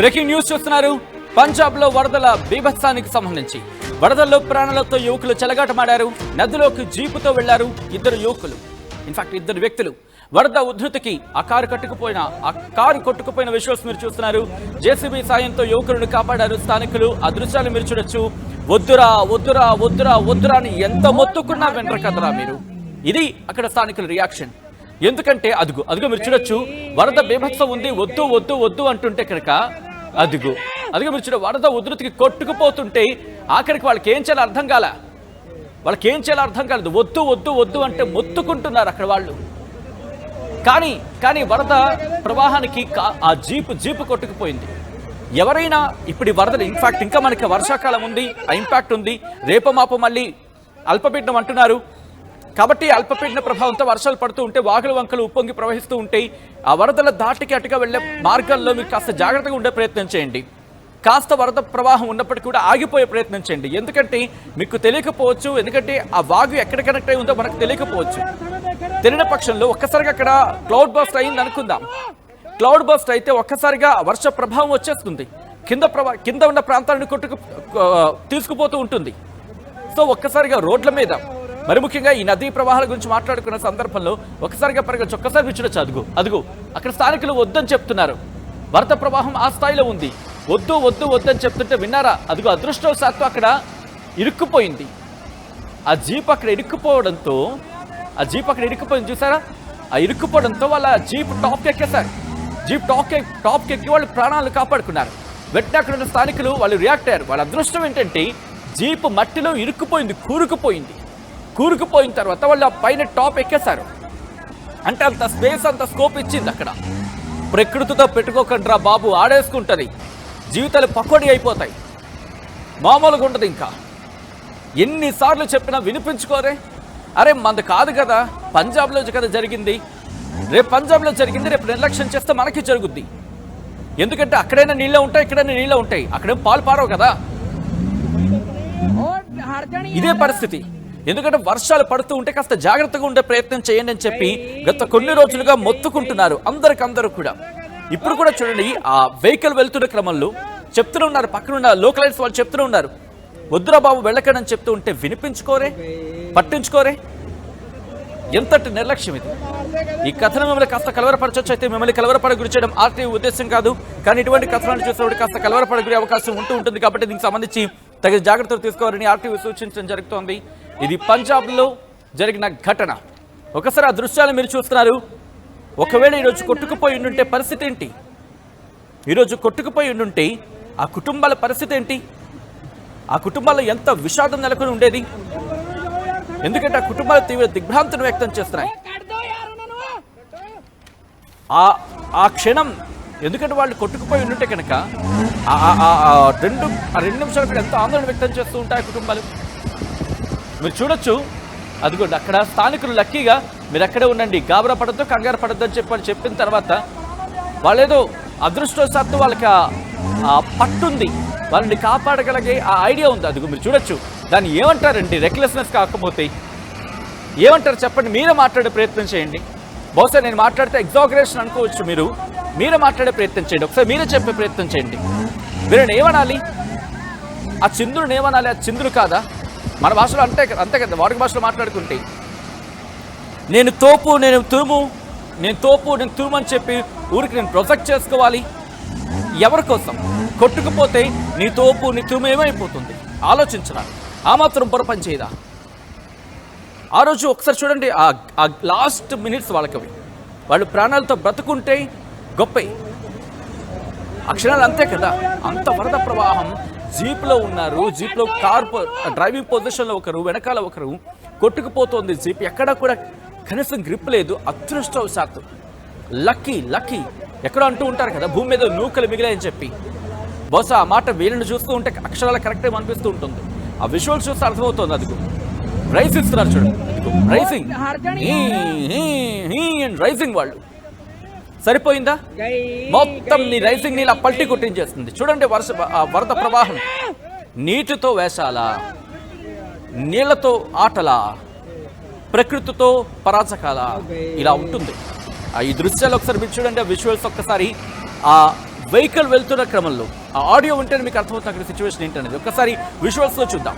Breaking news చూస్తున్నారు. పంజాబ్ లో వరదల బీభత్సానికి సంబంధించి వరదల్లో ప్రాణాలతో యువకులు చెలగాటమాడారు. నదిలోకి జీపుతో వెళ్లారు ఇద్దరు యువకులు, ఇన్ఫాక్ట్ ఇద్దరు వ్యక్తులు. వరద ఉధృతికి ఆ కారు కొట్టుకుపోయిన విజువల్స్ మీరు చూస్తున్నారు. జేసీబీ సాయంతో యువకులను కాపాడారు స్థానికులు. ఆ దృశ్యాలు మీరు చూడొచ్చు. వద్దురా వద్దురా వద్దురా వద్దురా అని ఎంత మొత్తుకున్నా వెంటరు కదరా మీరు. ఇది అక్కడ స్థానికుల రియాక్షన్. ఎందుకంటే అదుగు మీరు చూడొచ్చు, వరద బీభత్సం ఉంది, వద్దు వద్దు వద్దు అంటుంటే కనుక అదుగు మీరు చూడ వరద ఉధృతికి కొట్టుకుపోతుంటే ఆఖరికి వాళ్ళకి ఏం చేయాలో అర్థం కాలేదు. వద్దు వద్దు వద్దు అంటే మొత్తుకుంటున్నారు అక్కడ వాళ్ళు. కానీ వరద ప్రవాహానికి ఆ జీపు కొట్టుకుపోయింది. ఎవరైనా ఇప్పుడు వరదలు ఇన్ఫాక్ట్ ఇంకా మనకి వర్షాకాలం ఉంది, ఆ ఇంపాక్ట్ ఉంది. రేపమాప మళ్ళీ అల్పపీడనం అంటున్నారు. కాబట్టి అల్పపీడన ప్రభావంతో వర్షాలు పడుతూ ఉంటే వాగులు వంకలు ఉప్పొంగి ప్రవహిస్తూ ఉంటాయి. ఆ వరదల దాటికి అటుగా వెళ్లే మార్గాల్లో మీరు కాస్త జాగ్రత్తగా ఉండే ప్రయత్నం చేయండి. కాస్త వరద ప్రవాహం ఉన్నప్పటికీ కూడా ఆగిపోయే ప్రయత్నం చేయండి. ఎందుకంటే మీకు తెలియకపోవచ్చు, ఎందుకంటే ఆ వాగు ఎక్కడ కనెక్ట్ అయి ఉందో మనకు తెలియకపోవచ్చు. తెలియని పక్షంలో ఒక్కసారిగా అక్కడ క్లౌడ్ బస్ట్ అయింది అనుకుందాం. క్లౌడ్ బస్ట్ అయితే ఒక్కసారిగా వర్ష ప్రభావం వచ్చేస్తుంది, కింద ఉన్న ప్రాంతాలను తీసుకుపోతూ ఉంటుంది. సో ఒక్కసారిగా రోడ్ల మీద, మరి ముఖ్యంగా ఈ నదీ ప్రవాహాల గురించి మాట్లాడుకున్న సందర్భంలో ఒక్కసారిగా ఒక్కసారి విచ్చుడొచ్చు. అదుగు అక్కడ స్థానికులు వద్దని చెప్తున్నారు. వరద ప్రవాహం ఆ స్థాయిలో ఉంది. వద్దు వద్దు వద్దని చెప్తుంటే విన్నారా? అదృష్టవశాత్తు అక్కడ ఇరుక్కుపోయింది. ఆ జీప్ అక్కడ ఇరుక్కుపోవడంతో చూసారా? ఆ ఇరుక్కుపోవడంతో వాళ్ళ జీప్ టాప్కి ఎక్కేశారు. జీప్ టాప్కి ఎక్కి వాళ్ళు ప్రాణాలు కాపాడుకున్నారు. వెంటనే అక్కడ ఉన్న స్థానికులు వాళ్ళు రియాక్ట్ అయ్యారు. వాళ్ళ అదృష్టం ఏంటంటే జీప్ మట్టిలో కూరుకుపోయిన తర్వాత వాళ్ళు ఆ పైన టాప్ ఎక్కేశారు. అంటే అంత స్పేస్, అంత స్కోప్ ఇచ్చింది అక్కడ. ప్రకృతితో పెట్టుకోకండి రా బాబు, ఆడేసుకుంటుంది. జీవితాలు పకోడీ అయిపోతాయి, మామూలుగా ఉండదు. ఇంకా ఎన్నిసార్లు చెప్పినా వినిపించుకోరే. అరే మనది కాదు కదా, పంజాబ్లో కదా జరిగింది. పంజాబ్లో జరిగింది, రేపు నిర్లక్ష్యం చేస్తే మనకి జరుగుద్ది. ఎందుకంటే అక్కడైనా నీళ్ళే ఉంటాయి, ఇక్కడైనా నీళ్ళే ఉంటాయి. అక్కడేం పాలు పారవు కదా. ఇదే పరిస్థితి. ఎందుకంటే వర్షాలు పడుతూ ఉంటే కాస్త జాగ్రత్తగా ఉండే ప్రయత్నం చేయండి అని చెప్పి గత కొన్ని రోజులుగా మొత్తుకుంటున్నారు అందరూ కూడా. ఇప్పుడు కూడా చూడండి, ఆ వెహికల్ వెళ్తున్న క్రమంలో చెప్తూనే ఉన్నారు, పక్కనున్న లోకలైట్స్ వాళ్ళు చెప్తూనే ఉన్నారు, వద్దురా బాబు వెళ్ళకడని చెప్తూ ఉంటే పట్టించుకోరే. ఎంతటి నిర్లక్ష్యం ఇది. ఈ కథనం మిమ్మల్ని కాస్త కలవరపరచొచ్చు. అయితే మిమ్మల్ని కలవరపడ గురి చేయడం ఆర్టీవీ ఉద్దేశం కాదు. కానీ ఇటువంటి కథనాన్ని చూసినప్పుడు కాస్త కలవరపడ గురి అవకాశం ఉంటుంది. కాబట్టి దీనికి సంబంధించి తగిన జాగ్రత్తలు తీసుకోవాలని ఆర్టీవీ సూచించడం జరుగుతోంది. ఇది పంజాబ్లో జరిగిన ఘటన. ఒకసారి ఆ దృశ్యాలు మీరు చూస్తున్నారు. ఒకవేళ ఈరోజు కొట్టుకుపోయి ఉండుంటే పరిస్థితి ఏంటి? ఆ కుటుంబాల పరిస్థితి ఏంటి? ఆ కుటుంబాల్లో ఎంత విషాదం నెలకొని ఉండేది. ఎందుకంటే ఆ కుటుంబాలు తీవ్ర దిగ్భ్రాంతిని వ్యక్తం చేస్తున్నాయి ఆ క్షణం. ఎందుకంటే వాళ్ళు కొట్టుకుపోయి ఉంటే కనుక రెండు నిమిషాలు కూడా ఎంత ఆందోళన వ్యక్తం చేస్తూ ఉంటాయి కుటుంబాలు. మీరు చూడొచ్చు. అదిగోండి అక్కడ స్థానికులు లక్కీగా మీరు ఎక్కడే ఉండండి, గాబరా పడద్దు, కంగారు పడద్దు అని చెప్పిన తర్వాత వాళ్ళేదో అదృష్టవశాత్తు వాళ్ళకి ఆ పట్టుంది, వాళ్ళని కాపాడగలిగే ఆ ఐడియా ఉంది. అదిగో మీరు చూడొచ్చు. దాన్ని ఏమంటారండి? రెక్లెస్నెస్ కాకపోతే ఏమంటారు చెప్పండి? మీరే మాట్లాడే ప్రయత్నం చేయండి. బహుశా నేను మాట్లాడితే ఎగ్జాగరేషన్ అనుకోవచ్చు. మీరే మాట్లాడే ప్రయత్నం చేయండి. ఒకసారి మీరే చెప్పే ప్రయత్నం చేయండి. వీళ్ళని ఏమనాలి? ఆ చంద్రుని ఏమనాలి? ఆ చంద్రుడు కాదా? మన భాషలో అంతే కదా, వాడుక భాషలో మాట్లాడుకుంటే నేను తోపు, నేను తురుము అని చెప్పి ఊరికి నేను ప్రొజెక్ట్ చేసుకోవాలి. ఎవరి కోసం? కొట్టుకుపోతే నీ తోపు నీ తురుము ఏమైపోతుంది? ఆలోచించరా? ఆ మాత్రం పొరపని చేయదా? ఆ రోజు ఒకసారి చూడండి, ఆ లాస్ట్ మినిట్స్ వాళ్ళు ప్రాణాలతో బ్రతుకుంటే గొప్పే. ఆ క్షణాలు అంతే కదా. అంత వరద ప్రవాహం. జీప్లో ఉన్నారు, జీప్లో డ్రైవింగ్ పొజిషన్లో ఒకరు, వెనకాల ఒకరు. కొట్టుకుపోతోంది జీప్. ఎక్కడా కూడా కనీసం గ్రిప్ లేదు. అదృష్టవశాత్తు లక్కీ ఎక్కడో అంటూ ఉంటారు కదా, భూమి మీద నూకలు మిగిలాయని చెప్పి. బహుశా ఆ మాట వీళ్ళని చూస్తూ ఉంటే అక్షరాల కరెక్టే అనిపిస్తూ ఉంటుంది. ఆ విజువల్స్ చూస్తే అర్థమవుతుంది. అదిగో రైస్ ఇస్తున్నారు చూడండి, రైజింగ్ వాళ్ళు. సరిపోయిందా? మొత్తం నీ రైజింగ్ నీళ్ళ పల్టీ కొట్టించేస్తుంది. చూడండి వరద ప్రవాహం. నీటితో వేషాలా, నీళ్లతో ఆటలా, ప్రకృతితో పరాచకాల, ఇలా ఉంటుంది. ఈ దృశ్యాలు ఒకసారి మీరు చూడండి, ఆ విజువల్స్ ఒక్కసారి. ఆ వెహికల్ వెళ్తున్న క్రమంలో ఆ ఆడియో ఉంటేనే మీకు అర్థమవుతుంది అక్కడ సిచ్యువేషన్ ఏంటనేది. ఒక్కసారి విజువల్స్లో చూద్దాం.